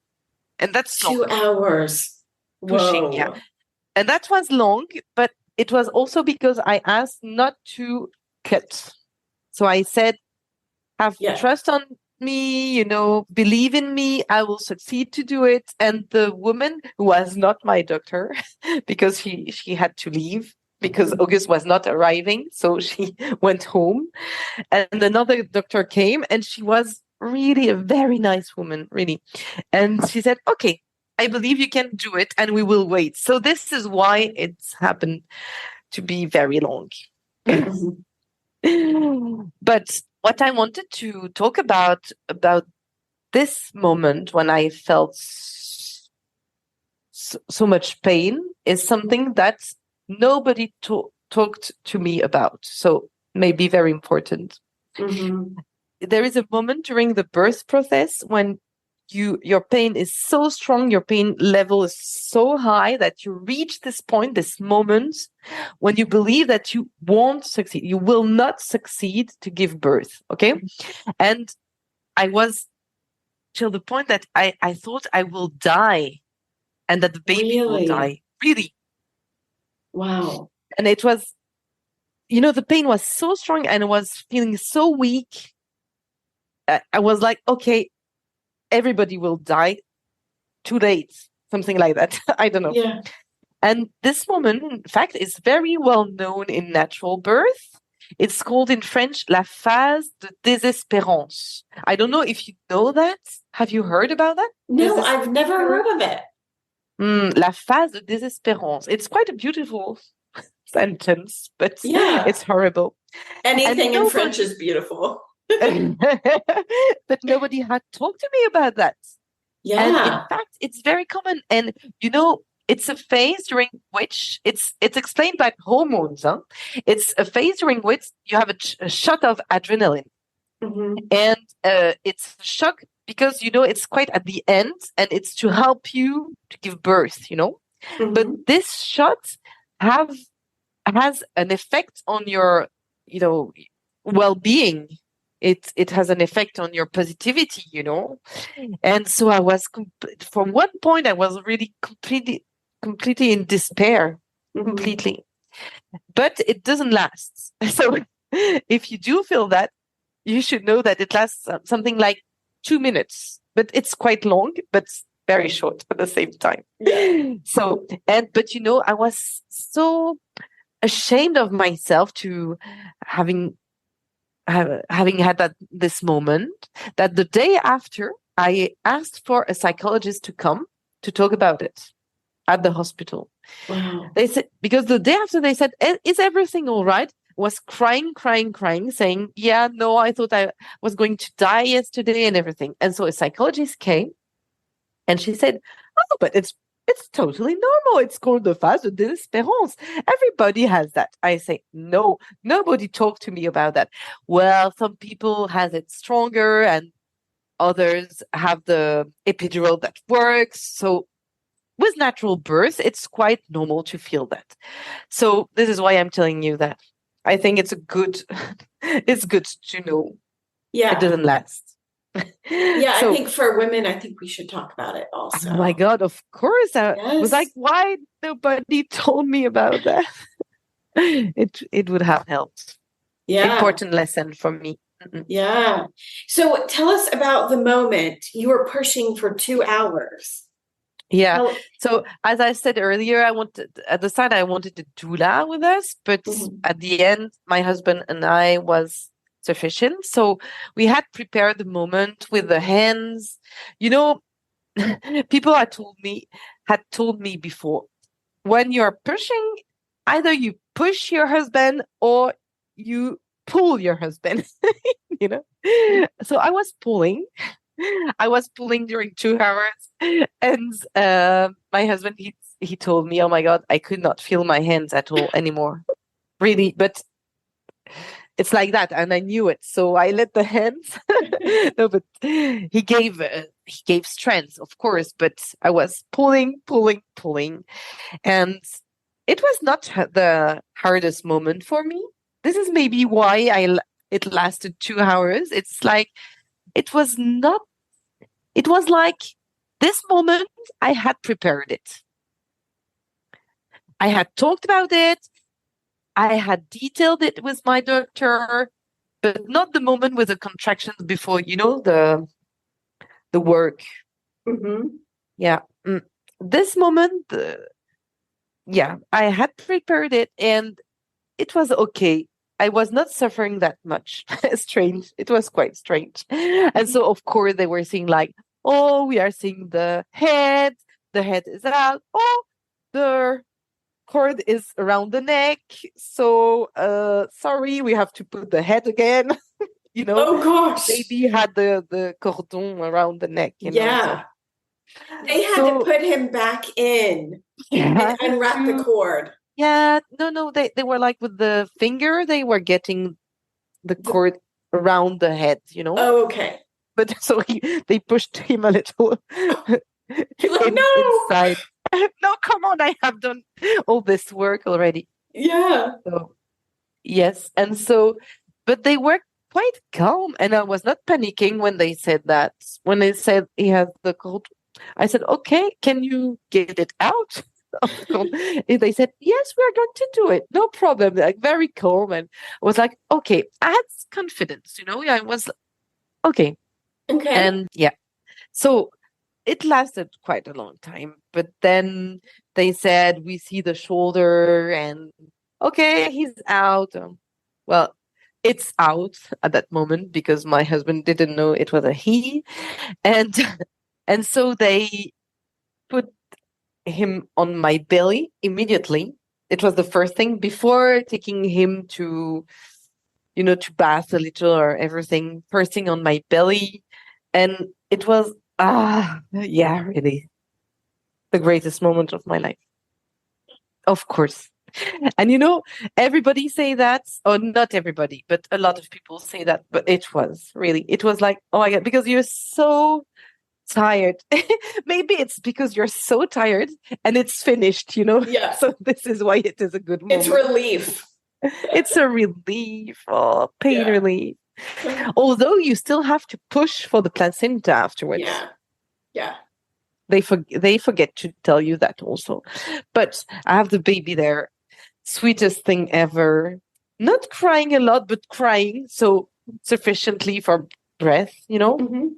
And that's 2 hours pushing. Whoa. Yeah. And that was long, but it was also because I asked not to cut. So I said, have trust on me, believe in me, I will succeed to do it. And the woman who was not my doctor, because she had to leave because August was not arriving. So she went home and another doctor came and she was really a very nice woman, really. And she said, okay, I believe you can do it and we will wait. So this is why it's happened to be very long. But what I wanted to talk about this moment when I felt so much pain is something that nobody talked to me about. So maybe very important. There is a moment during the birth process when your pain is so strong, your pain level is so high that you reach this point, this moment when you believe that you won't succeed. You will not succeed to give birth. Okay. And I was till the point that I thought I will die and that the baby will die. Really. Wow. And it was, the pain was so strong and I was feeling so weak. I was like, okay, everybody will die. Too late, something like that. I don't know. Yeah. And this moment, in fact, is very well known in natural birth. It's called in French la phase de désespérance. I don't know if you know that. Have you heard about that? No, I've never heard of it. La phase de désespérance. It's quite a beautiful sentence, but it's horrible. Anything in French is beautiful. But nobody had talked to me about that. Yeah. And in fact, it's very common. And, it's a phase during which it's explained by hormones. Huh? It's a phase during which you have a shot of adrenaline. And it's a shock because, it's quite at the end and it's to help you to give birth, But this shot has an effect on your, well-being. It has an effect on your positivity, And so I was, from one point, I was really completely in despair, completely. But it doesn't last. So if you do feel that, you should know that it lasts something like 2 minutes, but it's quite long, but very short at the same time. So, but I was so ashamed of myself to having had this moment that the day after I asked for a psychologist to come to talk about it at the hospital. Wow. They said, because the day after they said, is everything all right? Was crying, saying, yeah, no, I thought I was going to die yesterday and everything. And so a psychologist came and she said, oh, but it's totally normal. It's called the phase de désespérance. Everybody has that. I say, no, nobody talked to me about that. Well, some people has it stronger. And Others have the epidural that works. So with natural birth, it's quite normal to feel that. So this is why I'm telling you that. I think it's it's good to know it Yeah. doesn't last. Yeah, So, I think for women, I think we should talk about it also. oh my God, of course. I was like, Yes. why nobody told me about that? It would have helped. Yeah. Important lesson for me. Yeah. So tell us about the moment you were pushing for 2 hours. Yeah. Tell- So as I said earlier, at the start I wanted a doula with us, but Mhm. at the end, my husband and I was sufficient. So we had prepared the moment with the hands. You know, people had told me before, when you're pushing, either you push your husband or you pull your husband, you know? So I was pulling. I was pulling during 2 hours, and my husband he told me, "Oh my God, I could not feel my hands at all anymore, really." But it's like that, and I knew it, so I let the hands. No, but he gave strength, of course, but I was pulling, pulling, pulling, and it was not the hardest moment for me. This is maybe why it lasted 2 hours. It's like it was not. It was like this moment I had prepared it. I had talked about it. I had detailed it with my doctor, but not the moment with the contractions before, the work. Mhm. Yeah. This moment, yeah, I had prepared it and it was okay. I was not suffering that much. Strange. It was quite strange. And so, of course, they were saying, like, oh, we are seeing the head. The head is out. Oh, the cord is around the neck. So, sorry, we have to put the head again. Oh gosh. Baby had the cordon around the neck, So, Yeah. They had to put him back in and unwrap the cord. Yeah, no, they were like with the finger, they were getting the cord around the head, Oh, okay. But so they pushed him a little No. inside. No, come on, I have done all this work already. Yeah. So yes, and so, but they were quite calm, and I was not panicking when they said that. When they said he has the cold, I said, "Okay, can you get it out?" And they said, "Yes, we are going to do it. No problem." Like very calm, and I was like, "Okay." I had confidence, I was okay, Okay. and yeah. So it lasted quite a long time, but then they said we see the shoulder, and okay, he's out. Well, it's out at that moment because my husband didn't know it was a he, and and so they put him on my belly immediately. It was the first thing before taking him to bath a little or everything. First thing on my belly, and it was yeah, really the greatest moment of my life. Of course. And everybody say that, or not everybody, but a lot of people say that, but it was like, oh my God, because you're so tired. Maybe it's because you're so tired and it's finished, Yeah. So this is why it is a good moment. It's relief. It's a relief, pain Yeah. relief. Although you still have to push for the placenta afterwards. Yeah. Yeah. They forget to tell you that also. But I have the baby there. Sweetest thing ever. Not crying a lot, but crying so sufficiently for breath, Mhm.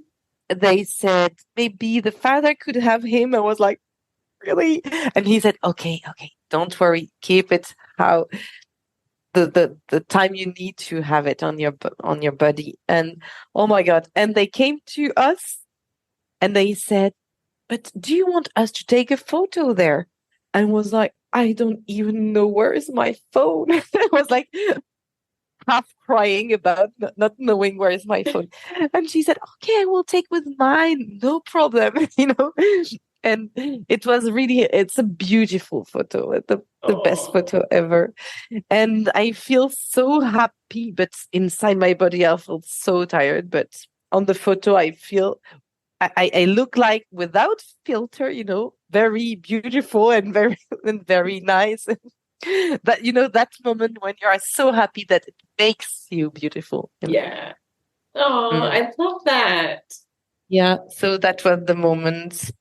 They said maybe the father could have him. I was like, really? And he said, okay, don't worry, keep it how the time you need to have it on your body. And oh my God. And they came to us and they said, but do you want us to take a photo there? And was like, I don't even know where is my phone. I was like half crying about not knowing where is my phone. And she said, okay, I will take with mine. No problem. And it's a beautiful photo, the best photo ever. And I feel so happy, but inside my body, I feel so tired. But on the photo, I feel I look like without filter, very beautiful and very nice. That that moment when you are so happy that it makes you beautiful. Yeah. Oh, Mm. I love that. Yeah. So that was the moment.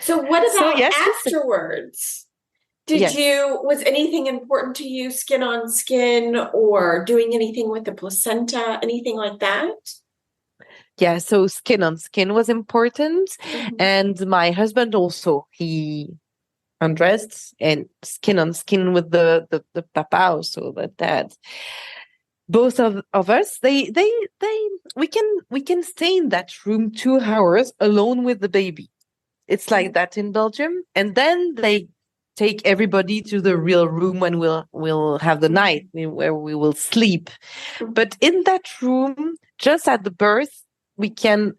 So what So about yes, afterwards? yes. Was anything important to you, skin on skin, or doing anything with the placenta, anything like that? Yeah, so skin on skin was important. Mhm. And my husband also, he undressed and skin on skin with the papa also, the dad. Both of us, we can stay in that room 2 hours alone with the baby. It's like that in Belgium. And then they take everybody to the real room when we'll have the night where we will sleep. But in that room, just at the birth, we can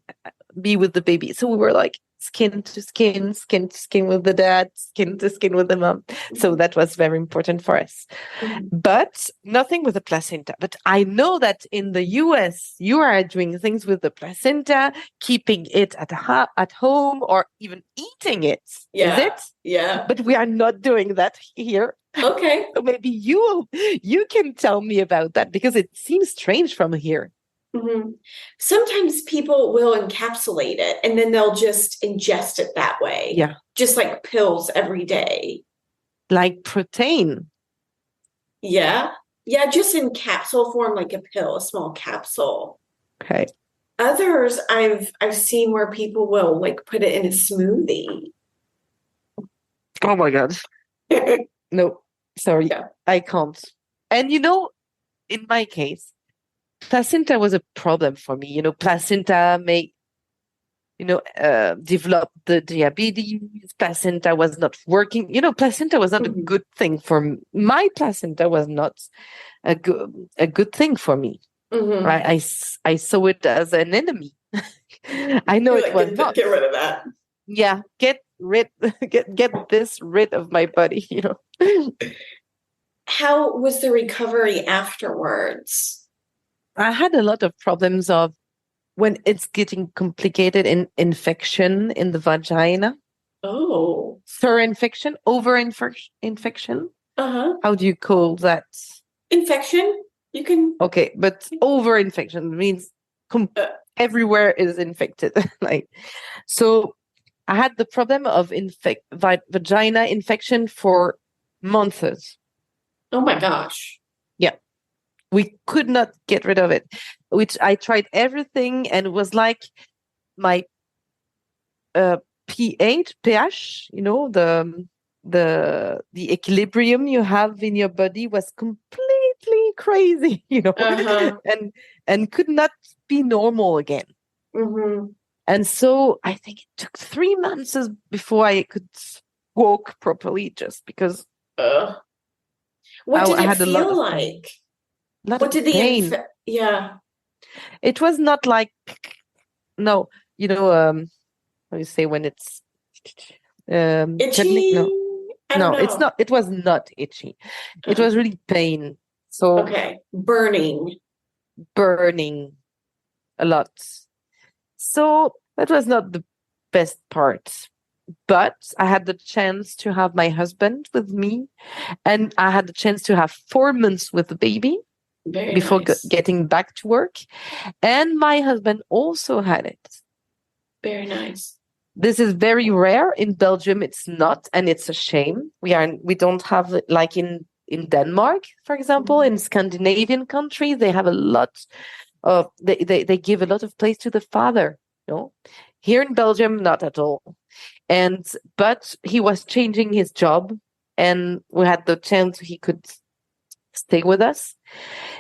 be with the baby. So we were like skin to skin, skin to skin with the dad, skin to skin with the mom. So that was very important for us. Mhm. But nothing with the placenta. But I know that in the US, you are doing things with the placenta, keeping it at home or even eating it. Is Yeah. it? Yeah. But we are not doing that here. Okay. So maybe you can tell me about that because it seems strange from here. Mhm. Sometimes people will encapsulate it and then they'll just ingest it that way. Yeah. Just like pills every day. Like protein. Yeah. Yeah, just in capsule form, like a pill, a small capsule. Okay. Others I've seen where people will like put it in a smoothie. Oh my God. No, sorry. Yeah. I can't. And in my case, placenta was a problem for me. Placenta may, develop the diabetes. Placenta was not working. Placenta was not a Mhm. good thing for me. My placenta was not a good thing for me. Mhm. Right? I saw it as an enemy. I know You're it like, was not. get rid of that. Yeah, get this rid of my body. How was the recovery afterwards? I had a lot of problems of when it's getting complicated in infection in the vagina, Oh. infection, infection. Uh-huh. How do you call that? Infection? You can Okay, but over infection means uh, everywhere is infected. Like, so I had the problem of vagina infection for months. oh my gosh. Yeah, we could not get rid of it, which I tried everything, and it was like my uh, pH, the equilibrium you have in your body was completely crazy, Uh-huh. and could not be normal again. Mm-hmm. And so I think it took 3 months before I could walk properly, just because What did I it had a lot feel of pain. like? Lot What of did the pain. yeah. It was not like, no, how you say when it's tickling? Itchy? No, I don't no, it's know. not. It was not itchy. It Uh, was really pain. So okay. Burning. burning a lot. So that was not the best part. But I had the chance to have my husband with me, and I had the chance to have 4 months with the baby Very before nice. getting back to work. And my husband also had it. Very nice. This is very rare in Belgium. It's not, and it's a shame. We don't have it like in Denmark, for example, in Scandinavian countries. They have a lot of they give a lot of place to the father. Here in Belgium, not at all. But he was changing his job, and we had the chance he could stay with us.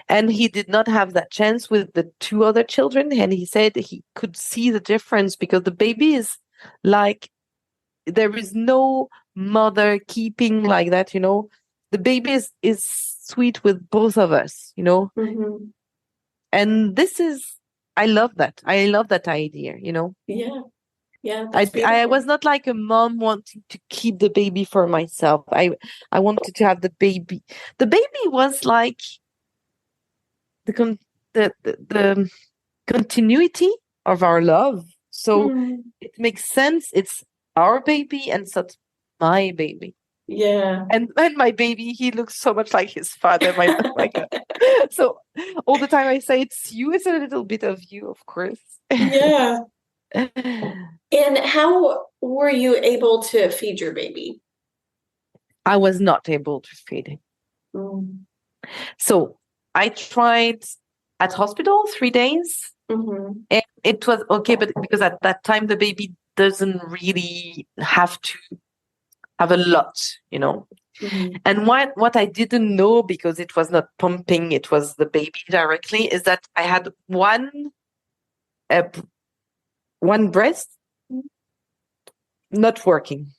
And he did not have that chance with the two other children. And he said he could see the difference because the baby is like, there is no mother keeping like that. The baby is sweet with both of us. Mm-hmm. And I love that. I love that idea. Yeah. Yeah, I that's I beautiful. was not like a mom wanting to keep the baby for myself. I wanted to have the baby. The baby was like the continuity of our love. So Mm. it makes sense. It's our baby and so it's my baby. Yeah. And my baby, he looks so much like his father. My God. So all the time I say it's you. It's a little bit of you, of course. Yeah. And how were you able to feed your baby? I was not able to feed him. Mm. So I tried at hospital 3 days. Mm-hmm. And it was okay, but because at that time the baby doesn't really have to have a lot, Mm-hmm. And what I didn't know, because it was not pumping, it was the baby directly, is that I had uh, one breast not working,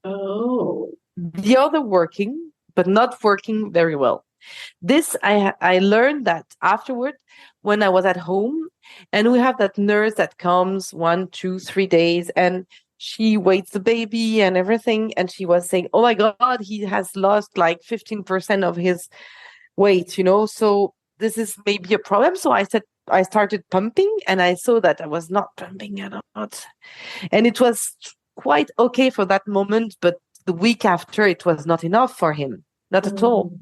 Oh. the other working, but not working very well. This I learned that afterward when I was at home, and we have that nurse that comes 1, 2, 3 days, and she weighs the baby and everything, and she was saying, "Oh my God, he has lost like 15% of his weight, so this is maybe a problem." So I started pumping, and I saw that I was not pumping a lot, and it was quite okay for that moment, but the week after it was not enough for him, not at all.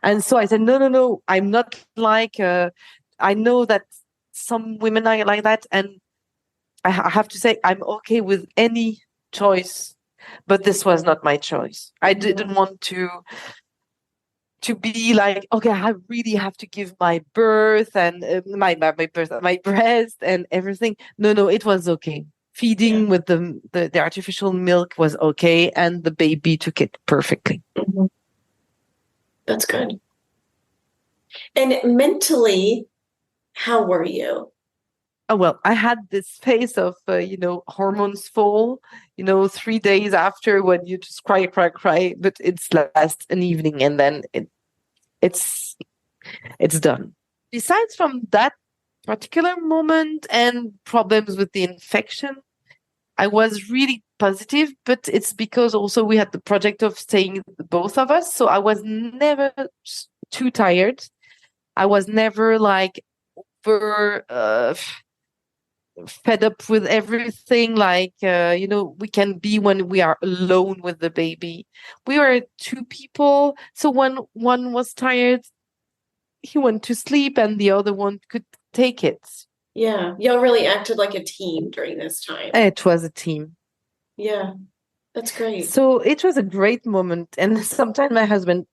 And so I said, no, no, no, I'm not like, I know that some women are like that. And I have to say, I'm okay with any choice, but this was not my choice. I didn't want to be like, okay, I really have to give my birth and my breast and everything. No, no, it was okay. Feeding with the artificial milk was okay. And the baby took it perfectly. Mm-hmm. That's good. And mentally, how were you? Oh, well, I had this phase of, hormones fall, 3 days after, when you just cry, cry, cry, but it's last an evening and then it's done. Besides from that particular moment and problems with the infection, I was really positive, but it's because also we had the project of staying both of us. So I was never too tired. I was never like over fed up with everything, like we can be when we are alone with the baby. We were 2 people, so when one was tired, he went to sleep and the other one could take it. Yeah. Y'all really acted like a team during this time. It was a team. Yeah. That's great. So it was a great moment. And sometimes my husband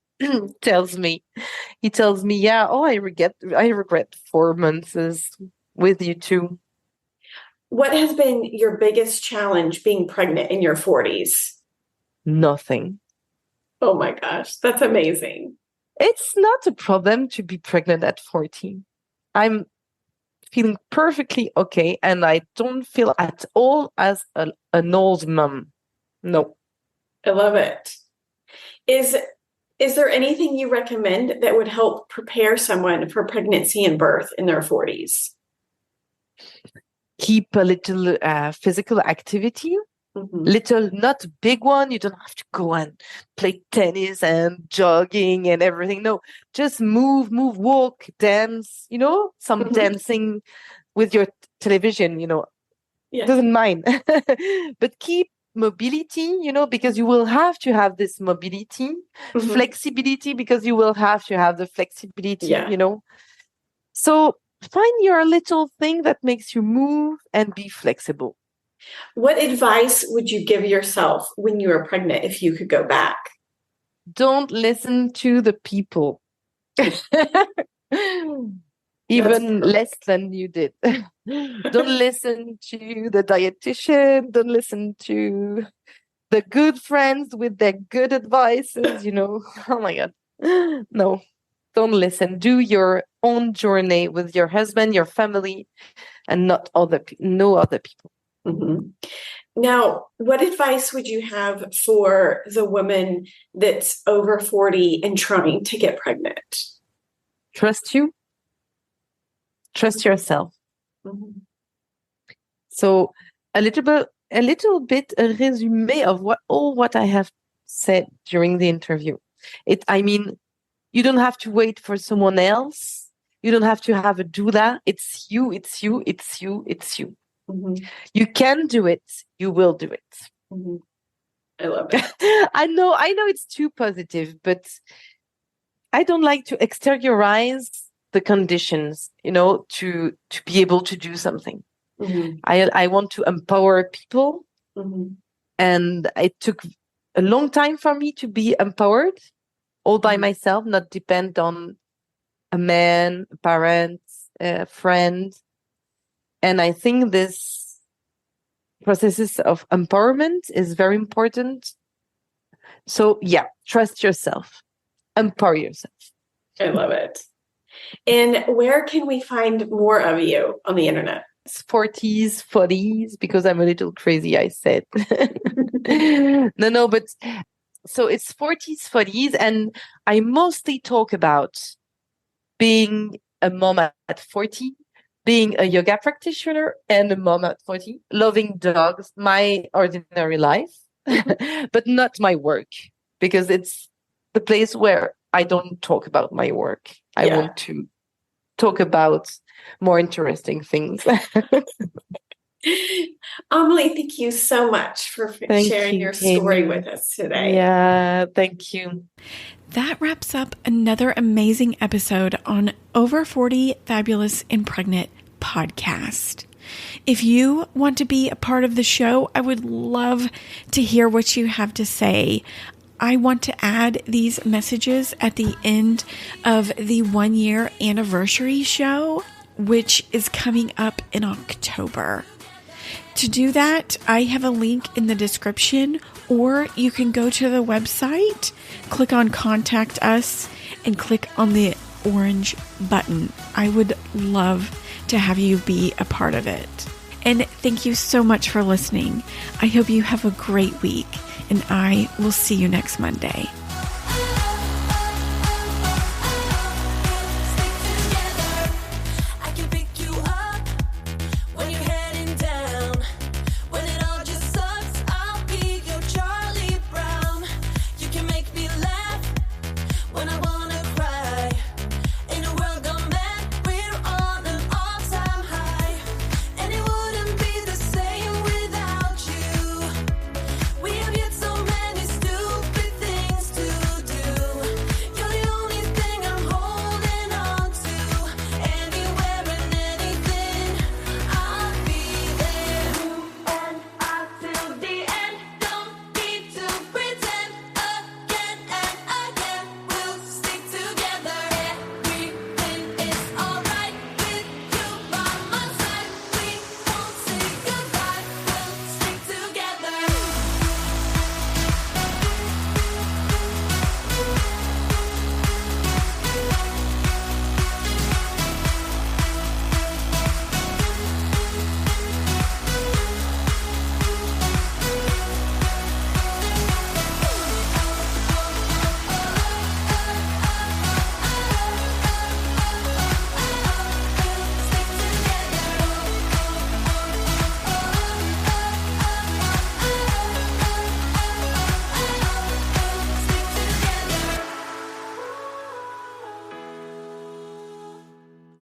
tells me, yeah, oh, I regret 4 months with you too. What has been your biggest challenge being pregnant in your 40s? Nothing. Oh my gosh, that's amazing. It's not a problem to be pregnant at 14. I'm feeling perfectly okay, and I don't feel at all as an old mom. No. I love it. Is there anything you recommend that would help prepare someone for pregnancy and birth in their 40s? Keep a little physical activity. Little, not big one. You don't have to go and play tennis and jogging and everything. No, just move, walk, dance, some dancing with your television, doesn't mind. But keep mobility, because you will have to have this mobility, flexibility, because you will have to have the flexibility, So find your little thing that makes you move and be flexible. What advice would you give yourself when you were pregnant if you could go back? Don't listen to the people. Even less than you did. Don't listen to the dietitian. Don't listen to the good friends with their good advices, Oh my God. No, don't listen. Do your own journey with your husband, your family, and no other people. Now, what advice would you have for the woman that's over 40 and trying to get pregnant? Trust you. Trust yourself. So a little bit a resume of what I have said during the interview. You don't have to wait for someone else. You don't have to have a doula. It's you, it's you, it's you, it's you. Mm-hmm. You can do it. You will do it. Mm-hmm. I love it. I know it's too positive, but I don't like to exteriorize the conditions, to be able to do something. Mm-hmm. I want to empower people. Mm-hmm. And it took a long time for me to be empowered all by myself, not depend on a man, a parent, a friend. And I think this processes of empowerment is very important. So yeah, trust yourself, empower yourself. I love it. And where can we find more of you on the internet? 40s, 40s, because I'm a little crazy, I said. No, but so it's 40s, 40s, and I mostly talk about being a mom at 40, being a yoga practitioner and a mom at 40, loving dogs, my ordinary life, but not my work, because it's the place where I don't talk about my work. I want to talk about more interesting things. Amelie, thank you so much for sharing your story with us today. Yeah, thank you. That wraps up another amazing episode on Over 40 Fabulous and Pregnant podcast. If you want to be a part of the show, I would love to hear what you have to say. I want to add these messages at the end of the 1-year anniversary show, which is coming up in October. To do that, I have a link in the description, or you can go to the website, click on Contact Us, and click on the orange button. I would love to have you be a part of it. And thank you so much for listening. I hope you have a great week, and I will see you next Monday.